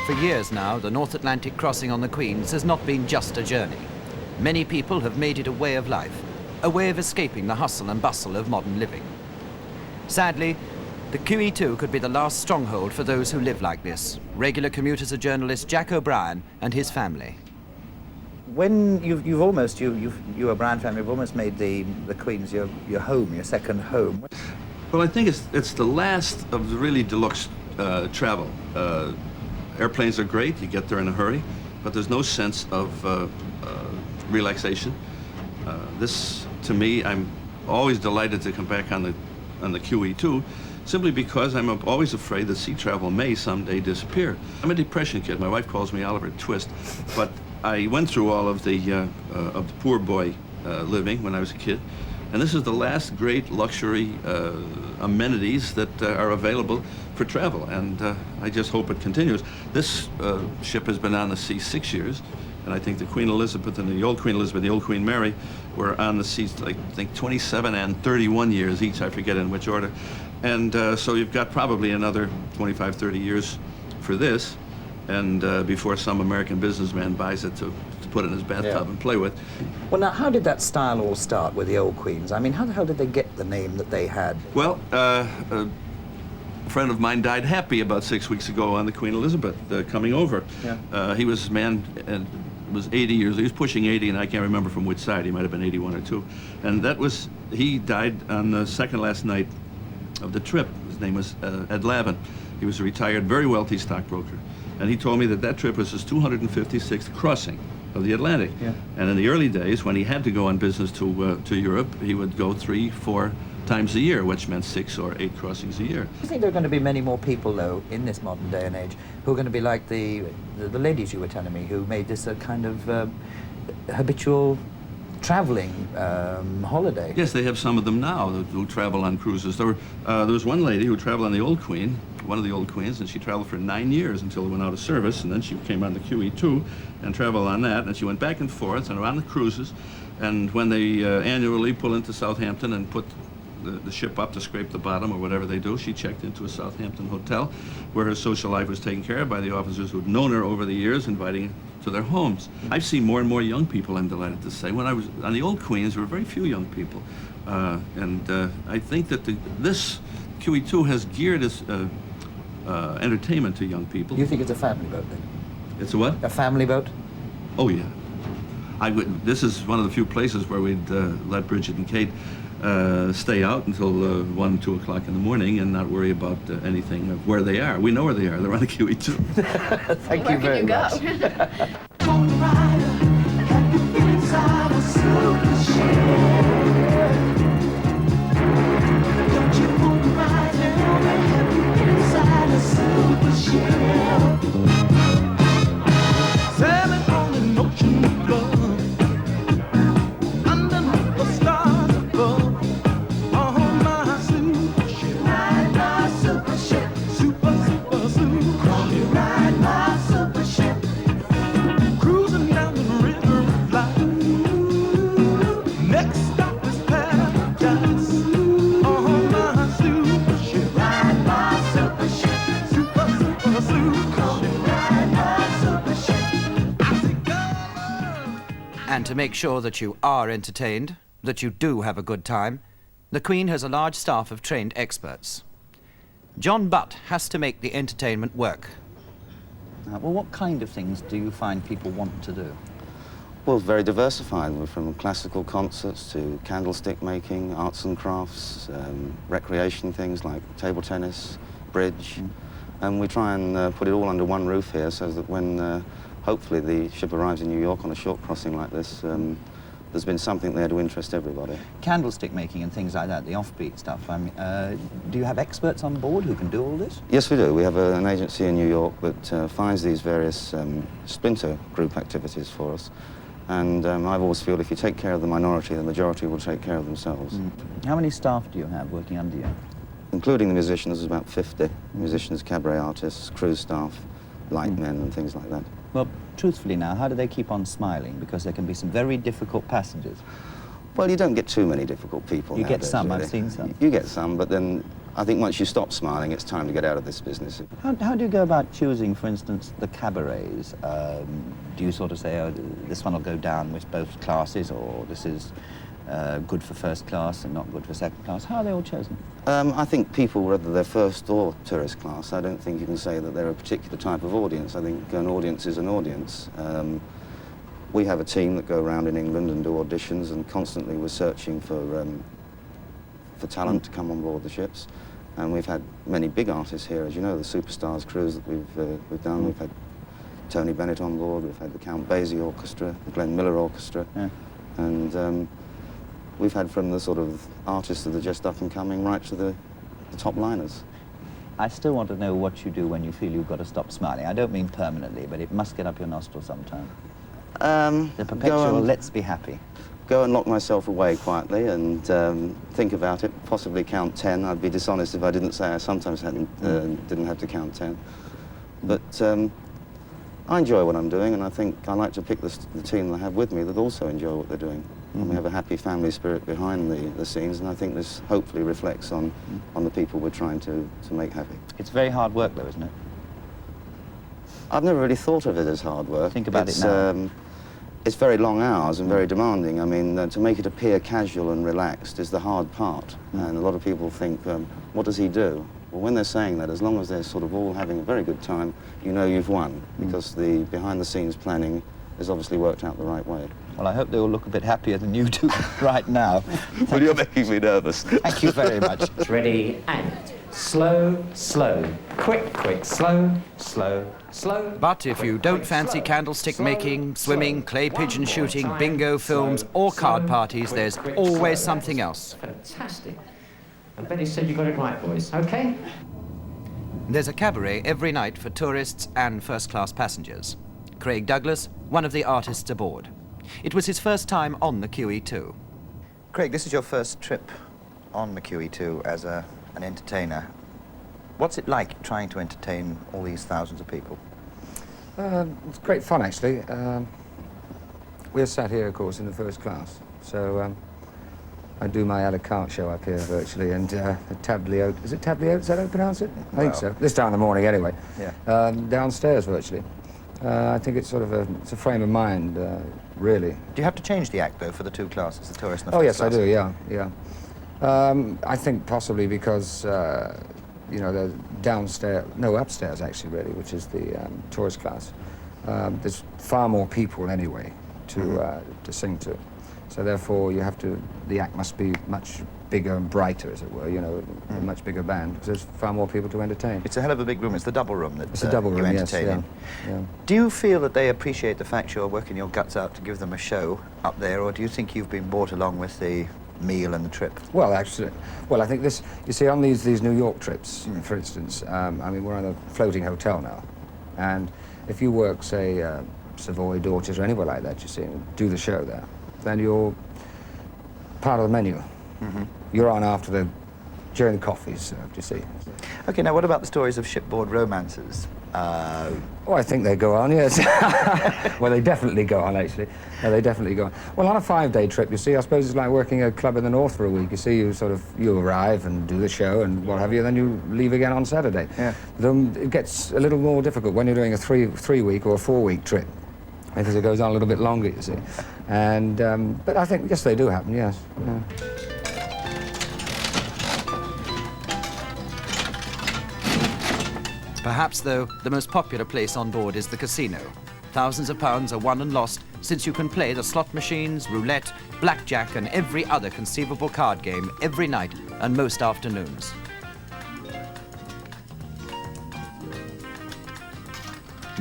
For years now, the North Atlantic crossing on the Queen's has not been just a journey. Many people have made it a way of life, a way of escaping the hustle and bustle of modern living. Sadly, the QE2 could be the last stronghold for those who live like this. Regular commuters are journalist Jack O'Brien and his family. When you O'Brien family, have almost made the Queen's your home, your second home. Well, I think it's the last of the really deluxe travel. Airplanes are great, you get there in a hurry, but there's no sense of relaxation. This, to me, I'm always delighted to come back on the QE2, simply because I'm always afraid that sea travel may someday disappear. I'm a depression kid. My wife calls me Oliver Twist, but I went through all of the poor boy living when I was a kid, and this is the last great luxury amenities that are available for travel, and I just hope it continues. This ship has been on the sea 6 years, and I think the Queen Elizabeth and the old Queen Elizabeth and the old Queen Mary were on the seas, I think, 27 and 31 years each, I forget in which order. And so you've got probably another 25, 30 years for this, and before some American businessman buys it to put in his bathtub and play with. Well, now, how did that style all start with the old Queens? I mean, how the hell did they get the name that they had? Well, a friend of mine died happy about 6 weeks ago on the Queen Elizabeth coming over. Yeah. He was a man and was 80 years, he was pushing 80, and I can't remember from which side, he might have been 81 or 2. And that was, he died on the second last night of the trip. His name was Ed Lavin. He was a retired, very wealthy stockbroker. And he told me that that trip was his 256th crossing of the Atlantic. Yeah. And in the early days, when he had to go on business to Europe, he would go 3, 4 times a year, which meant 6 or 8 crossings a year. Do you think there are going to be many more people, though, in this modern day and age, who are going to be like the ladies you were telling me, who made this a kind of habitual traveling holiday? Yes, they have some of them now who travel on cruises. There was one lady who traveled on the Old Queen, one of the Old Queens, and she traveled for 9 years until it went out of service, and then she came on the QE2 and traveled on that, and she went back and forth and around the cruises, and when they annually pull into Southampton and put the ship up to scrape the bottom or whatever they do, she checked into a Southampton hotel where her social life was taken care of by the officers who'd known her over the years, inviting her to their homes. I've seen more and more young people, I'm delighted to say. When I was on the Old Queens, there were very few young people. I think that this QE2 has geared its entertainment to young people. You think it's a family boat, then? It's a what? A family boat? Oh, yeah. This is one of the few places where we'd let Bridget and Kate stay out until 1, 2 o'clock in the morning and not worry about anything of where they are. We know where they are. They're on the QE2. Thank you very much. And to make sure that you are entertained, that you do have a good time, the Queen has a large staff of trained experts. John Butt has to make the entertainment work. Well, what kind of things do you find people want to do? Well, very diversified. We're from classical concerts to candlestick making, arts and crafts, recreation things like table tennis, bridge. And we try and put it all under one roof here so that when hopefully the ship arrives in New York on a short crossing like this, there's been something there to interest everybody. Candlestick making and things like that, the offbeat stuff. I mean, do you have experts on board who can do all this? Yes, we do. We have an agency in New York that finds these various splinter group activities for us. And I've always feel if you take care of the minority, the majority will take care of themselves. How many staff do you have working under you? Including the musicians, there's about 50. Musicians, cabaret artists, cruise staff, light men and things like that. Well, truthfully now, how do they keep on smiling? Because there can be some very difficult passengers. Well, you don't get too many difficult people You nowadays, get some, really. I've seen some. You get some, but then I think once you stop smiling, it's time to get out of this business. How do you go about choosing, for instance, the cabarets? Do you sort of say, oh, this one will go down with both classes, or this is good for first class and not good for second class? How are they all chosen? I think people, whether they're first or tourist class, I don't think you can say that they're a particular type of audience. I think an audience is an audience. We have a team that go around in England and do auditions, and constantly we're searching for talent to come on board the ships. And we've had many big artists here, as you know, the Superstars cruise that we've done. We've had Tony Bennett on board, we've had the Count Basie Orchestra, the Glenn Miller Orchestra, and we've had from the sort of artists that are just up and coming right to the top liners. I still want to know what you do when you feel you've got to stop smiling. I don't mean permanently, but it must get up your nostril sometime. The perpetual let's be happy. Go and lock myself away quietly and think about it, possibly count 10. I'd be dishonest if I didn't say I sometimes didn't have to count 10. But I enjoy what I'm doing, and I think I like to pick the team I have with me that also enjoy what they're doing. And we have a happy family spirit behind the scenes, and I think this hopefully reflects on the people we're trying to make happy. It's very hard work, though, isn't it? I've never really thought of it as hard work. Think about it now. It's very long hours and very demanding. I mean, to make it appear casual and relaxed is the hard part. And a lot of people think, what does he do? Well, when they're saying that, as long as they're sort of all having a very good time, you know you've won, because the behind-the-scenes planning has obviously worked out the right way. Well, I hope they all look a bit happier than you do right now. Well, you're making me nervous. Thank you very much. Ready, and slow, slow, quick, quick, slow, slow, slow. But if you don't fancy candlestick making, swimming, clay pigeon shooting, bingo films, or card parties, there's always something else. Fantastic. And Betty said you got it right, boys. Okay? There's a cabaret every night for tourists and first-class passengers. Craig Douglas, one of the artists aboard. It was his first time on the QE2. Craig, this is your first trip on the QE2 as an entertainer. What's it like trying to entertain all these thousands of people? It's great fun, actually. We're sat here, of course, in the first class. So I do my à la carte show up here virtually, and the Table Haute, is it Table Haute? Is that how you pronounce it? I think so. This time in the morning, anyway. Yeah. Downstairs, virtually. I think it's sort of it's a frame of mind, really. Do you have to change the act, though, for the two classes, the tourist and the Oh, first yes, class? I do, yeah. I think possibly because, you know, the downstairs, no, upstairs, actually, really, which is the tourist class. There's far more people, anyway, to sing to. So, therefore, you have to, the act must be much bigger and brighter, as it were, you know, a much bigger band, because there's far more people to entertain. It's a hell of a big room. It's the double room that It's a double room, you yes, entertain in. yeah. Do you feel that they appreciate the fact you're working your guts out to give them a show up there, or do you think you've been brought along with the meal and the trip? Well, actually, well, I think this, you see, on these New York trips, for instance, I mean, we're on a floating hotel now, and if you work, say, Savoy, Dorchester, or anywhere like that, you see, and do the show there, then you're part of the menu. You're on after during the coffees, do you see? Okay, now what about the stories of shipboard romances? Oh, I think they go on, yes. Well, they definitely go on, actually. Yeah, they definitely go on. Well, on a 5-day trip, you see, I suppose it's like working a club in the north for a week. You see, you arrive and do the show and what have you, then you leave again on Saturday. Yeah. It gets a little more difficult when you're doing a three-week or a 4-week trip, because it goes on a little bit longer, you see. And, but I think, yes, they do happen, yes. Yeah. Perhaps, though, the most popular place on board is the casino. Thousands of pounds are won and lost, since you can play the slot machines, roulette, blackjack, and every other conceivable card game every night and most afternoons.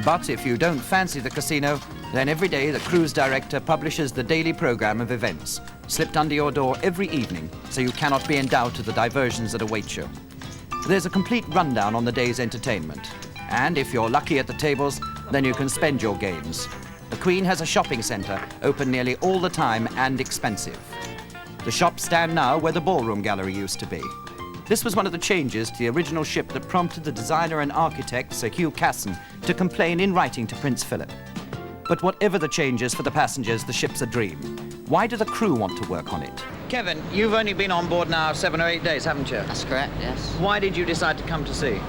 But if you don't fancy the casino, then every day the cruise director publishes the daily program of events, slipped under your door every evening, so you cannot be in doubt of the diversions that await you. There's a complete rundown on the day's entertainment, and if you're lucky at the tables, then you can spend your games. The Queen has a shopping centre, open nearly all the time and expensive. The shops stand now where the ballroom gallery used to be. This was one of the changes to the original ship that prompted the designer and architect, Sir Hugh Casson, to complain in writing to Prince Philip. But whatever the changes for the passengers, the ship's a dream. Why do the crew want to work on it? Kevin, you've only been on board now 7 or 8 days, haven't you? That's correct, yes. Why did you decide to come to sea?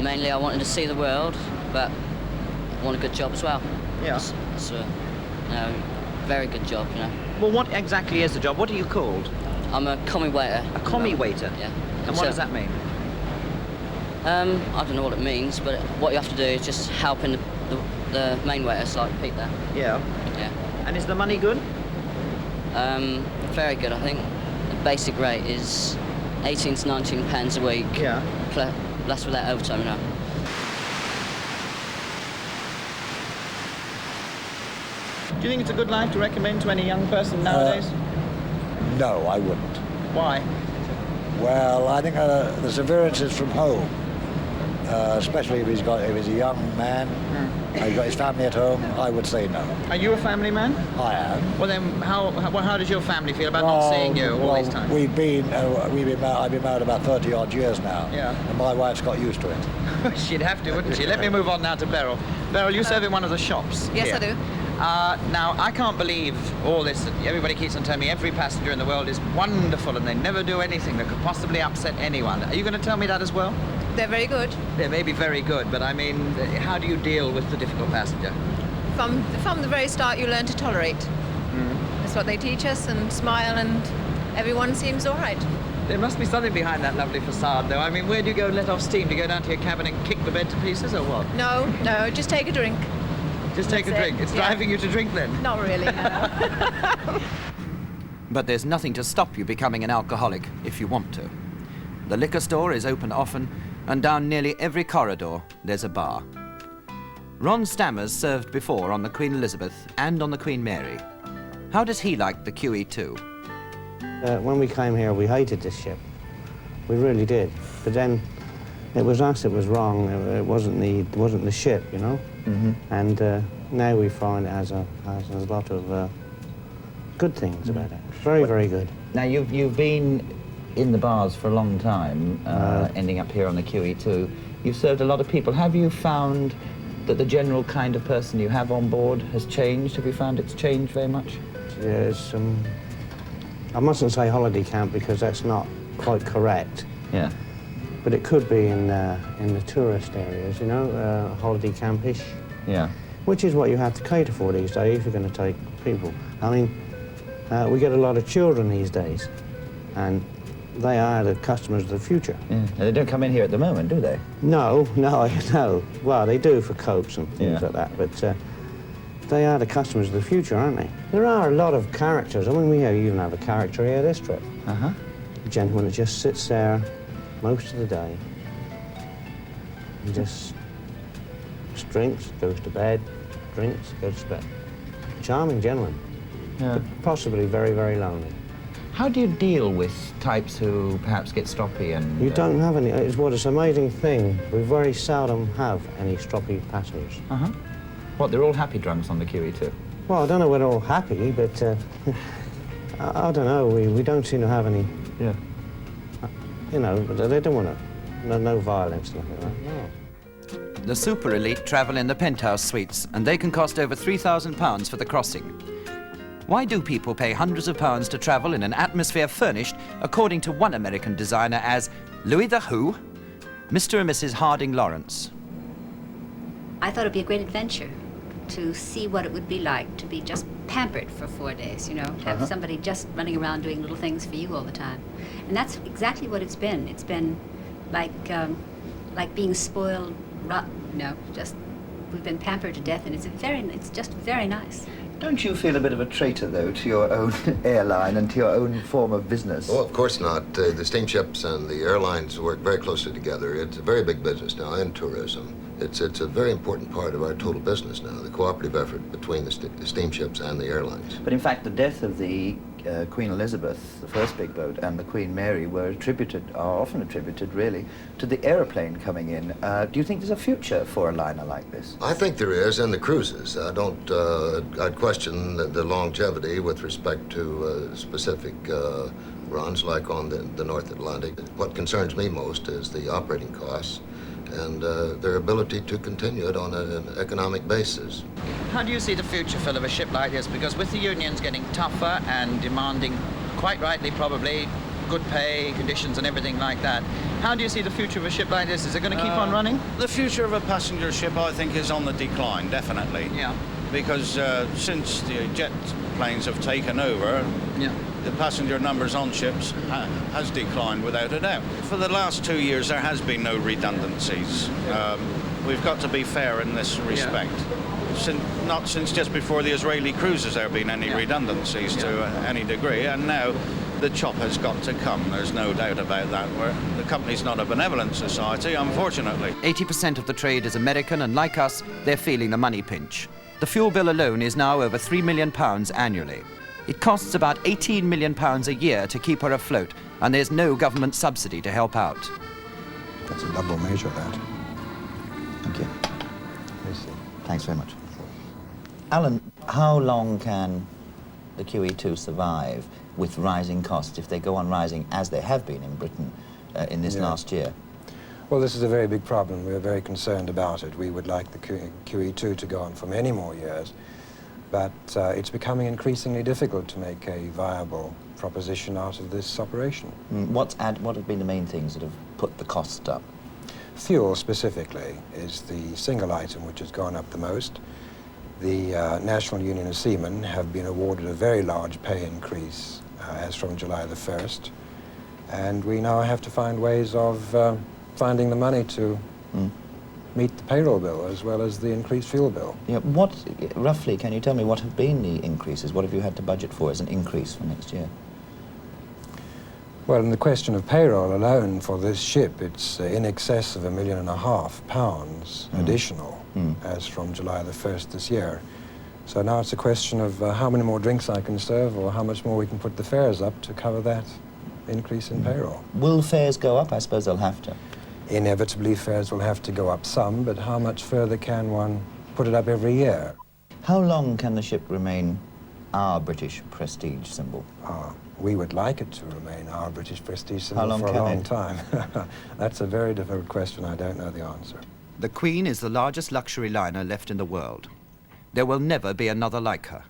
Mainly I wanted to see the world, but I want a good job as well. Yeah. It's a very good job, you know. Well, what exactly is the job? What are you called? I'm a commie waiter. A commie waiter? Yeah. And what does that mean? I don't know what it means, but what you have to do is just helping the main waiters like Pete there. Yeah. Yeah. And is the money good? Very good, I think. The basic rate is 18 to 19 pounds a week. Yeah. Plus without overtime, you know. Do you think it's a good life to recommend to any young person nowadays? No, I wouldn't. Why? Well, I think the severances from home, especially if he's a young man, he's got his family at home, I would say no. Are you a family man? I am. Well, then how does your family feel about not seeing you all this time? I've been married about 30 odd years now. Yeah. And my wife's got used to it. She'd have to, wouldn't she? Let me move on now to BERYL. BERYL, you serve in one of the shops. Yes, here. I do. Now, I can't believe all this. Everybody keeps on telling me every passenger in the world is wonderful and they never do anything that could possibly upset anyone. Are you going to tell me that as well? They're very good. They may be very good, but I mean, how do you deal with the difficult passenger? From the very start, you learn to tolerate. That's what they teach us, and smile, and everyone seems all right. There must be something behind that lovely facade, though. I mean, where do you go and let off steam? Do you go down to your cabin and kick the bed to pieces, or what? No, just take a drink. Just take a drink. It's driving you to drink, then? Not really, no. But there's nothing to stop you becoming an alcoholic if you want to. The liquor store is open often, and down nearly every corridor there's a bar. Ron Stammers served before on the Queen Elizabeth and on the Queen Mary. How does he like the QE2? When we came here, we hated this ship. We really did. But then it was us that was wrong. It wasn't the ship, you know. And now we find it has a lot of good things about it. Very, very good. Now, you've been in the bars for a long time, ending up here on the QE2. You've served a lot of people. Have you found that the general kind of person you have on board has changed? Have you found it's changed very much? Yes, I mustn't say holiday camp because that's not quite correct. Yeah. But it could be in the tourist areas, you know, holiday campish. Yeah. Which is what you have to cater for these days if you're going to take people. I mean, we get a lot of children these days, and they are the customers of the future. Yeah. They don't come in here at the moment, do they? No. Well, they do for Cokes and things like that, but they are the customers of the future, aren't they? There are a lot of characters. I mean, we even have a character here this trip. A gentleman that just sits there most of the day and just drinks, goes to bed, drinks, goes to bed. Charming gentleman, but possibly very, very lonely. How do you deal with types who perhaps get stroppy and... You don't have any. It's an amazing thing. We very seldom have any stroppy passengers. What, they're all happy drunks on the QE2? Well, I don't know whether they're all happy, but I don't know. We don't seem to have any... Yeah. You know, they don't want to... No violence, nothing like that. No. The super elite travel in the penthouse suites, and they can cost over £3,000 for the crossing. Why do people pay hundreds of pounds to travel in an atmosphere furnished, according to one American designer, as Louis the Who? Mr. and Mrs. Harding Lawrence. I thought it'd be a great adventure to see what it would be like to be just pampered for 4 days, you know, to have somebody just running around doing little things for you all the time. And that's exactly what it's been. It's been like being spoiled rotten, you know, just we've been pampered to death, and it's just very nice. Don't you feel a bit of a traitor, though, to your own airline and to your own form of business? Oh, of course not. The steamships and the airlines work very closely together. It's a very big business now, and tourism. It's a very important part of our total business now, the cooperative effort between the steamships and the airlines. But in fact, the death of the Queen Elizabeth, the first big boat, and the Queen Mary are often attributed, really, to the aeroplane coming in. Do you think there's a future for a liner like this? I think there is, and the cruises. I'd question the longevity with respect to specific runs, like on the North Atlantic. What concerns me most is the operating costs and their ability to continue it on an economic basis. How do you see the future, Phil, of a ship like this? Because with the unions getting tougher and demanding, quite rightly probably, good pay, conditions and everything like that, how do you see the future of a ship like this? Is it going to keep on running? The future of a passenger ship, I think, is on the decline, definitely. Yeah. Because since the jet planes have taken over, yeah, the passenger numbers on ships has declined without a doubt. For the last 2 years, there has been no redundancies. We've got to be fair in this respect. Not since just before the Israeli cruises there have been any redundancies to any degree, and now the chop has got to come. There's no doubt about that. The company's not a benevolent society, unfortunately. 80% of the trade is American, and like us, they're feeling the money pinch. The fuel bill alone is now over £3 million annually. It costs about £18 million a year to keep her afloat, and there's no government subsidy to help out. That's a double measure, that. Thank you. Thanks very much. Allan, how long can the QE2 survive with rising costs if they go on rising as they have been in Britain in this last year? Well, this is a very big problem. We're very concerned about it. We would like the QE2 to go on for many more years, but it's becoming increasingly difficult to make a viable proposition out of this operation. What have been the main things that have put the cost up? Fuel, specifically, is the single item which has gone up the most. The National Union of Seamen have been awarded a very large pay increase as from July the 1st, and we now have to find ways of finding the money to meet the payroll bill as well as the increased fuel bill. Yeah, what, roughly, can you tell me what have been the increases? What have you had to budget for as an increase for next year? Well, in the question of payroll alone for this ship, it's in excess of £1.5 million additional as from July the 1st this year. So now it's a question of how many more drinks I can serve or how much more we can put the fares up to cover that increase in payroll. Will fares go up? I suppose they'll have to. Inevitably, fares will have to go up some, but how much further can one put it up every year? How long can the ship remain our British prestige symbol? We would like it to remain our British prestige symbol for a long time. That's a very difficult question. I don't know the answer. The Queen is the largest luxury liner left in the world. There will never be another like her.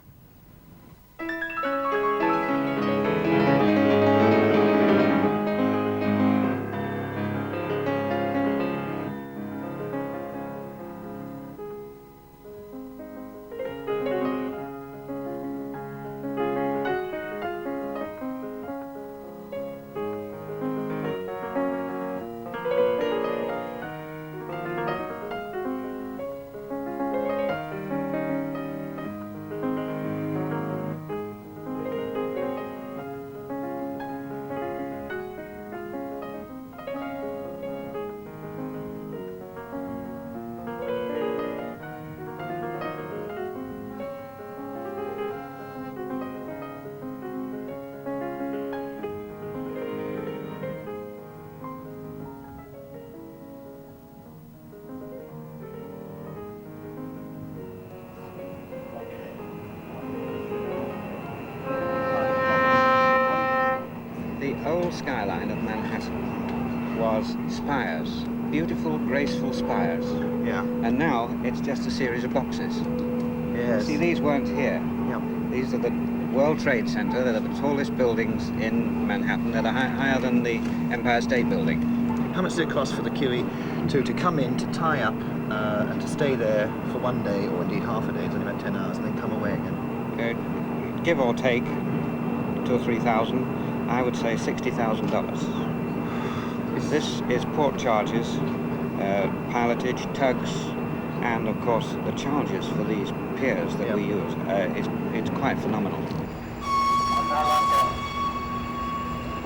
Old skyline of Manhattan was spires, beautiful, graceful spires. Yeah. And now it's just a series of boxes. Yes. See, these weren't here. Yep. These are the World Trade Center. They're the tallest buildings in Manhattan. They're higher than the Empire State Building. How much did it cost for the QE2 to come in, to tie up, and to stay there for one day, or indeed half a day, it's only about 10 hours, and then come away again? Give or take 2,000 or 3,000. I would say $60,000. This is port charges, pilotage, tugs, and of course the charges for these piers that we use. It's quite phenomenal.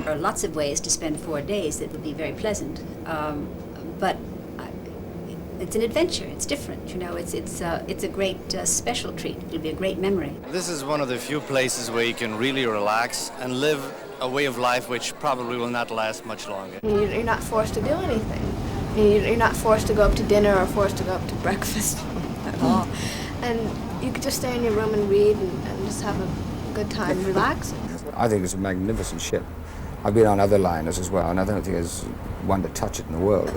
There are lots of ways to spend 4 days that would be very pleasant, but it's an adventure. It's different, you know. It's a great special treat. It'll be a great memory. This is one of the few places where you can really relax and live a way of life which probably will not last much longer. You're not forced to do anything. You're not forced to go up to dinner or forced to go up to breakfast at all. And you could just stay in your room and read and just have a good time relaxing. I think it's a magnificent ship. I've been on other liners as well, and I don't think there's one to touch it in the world.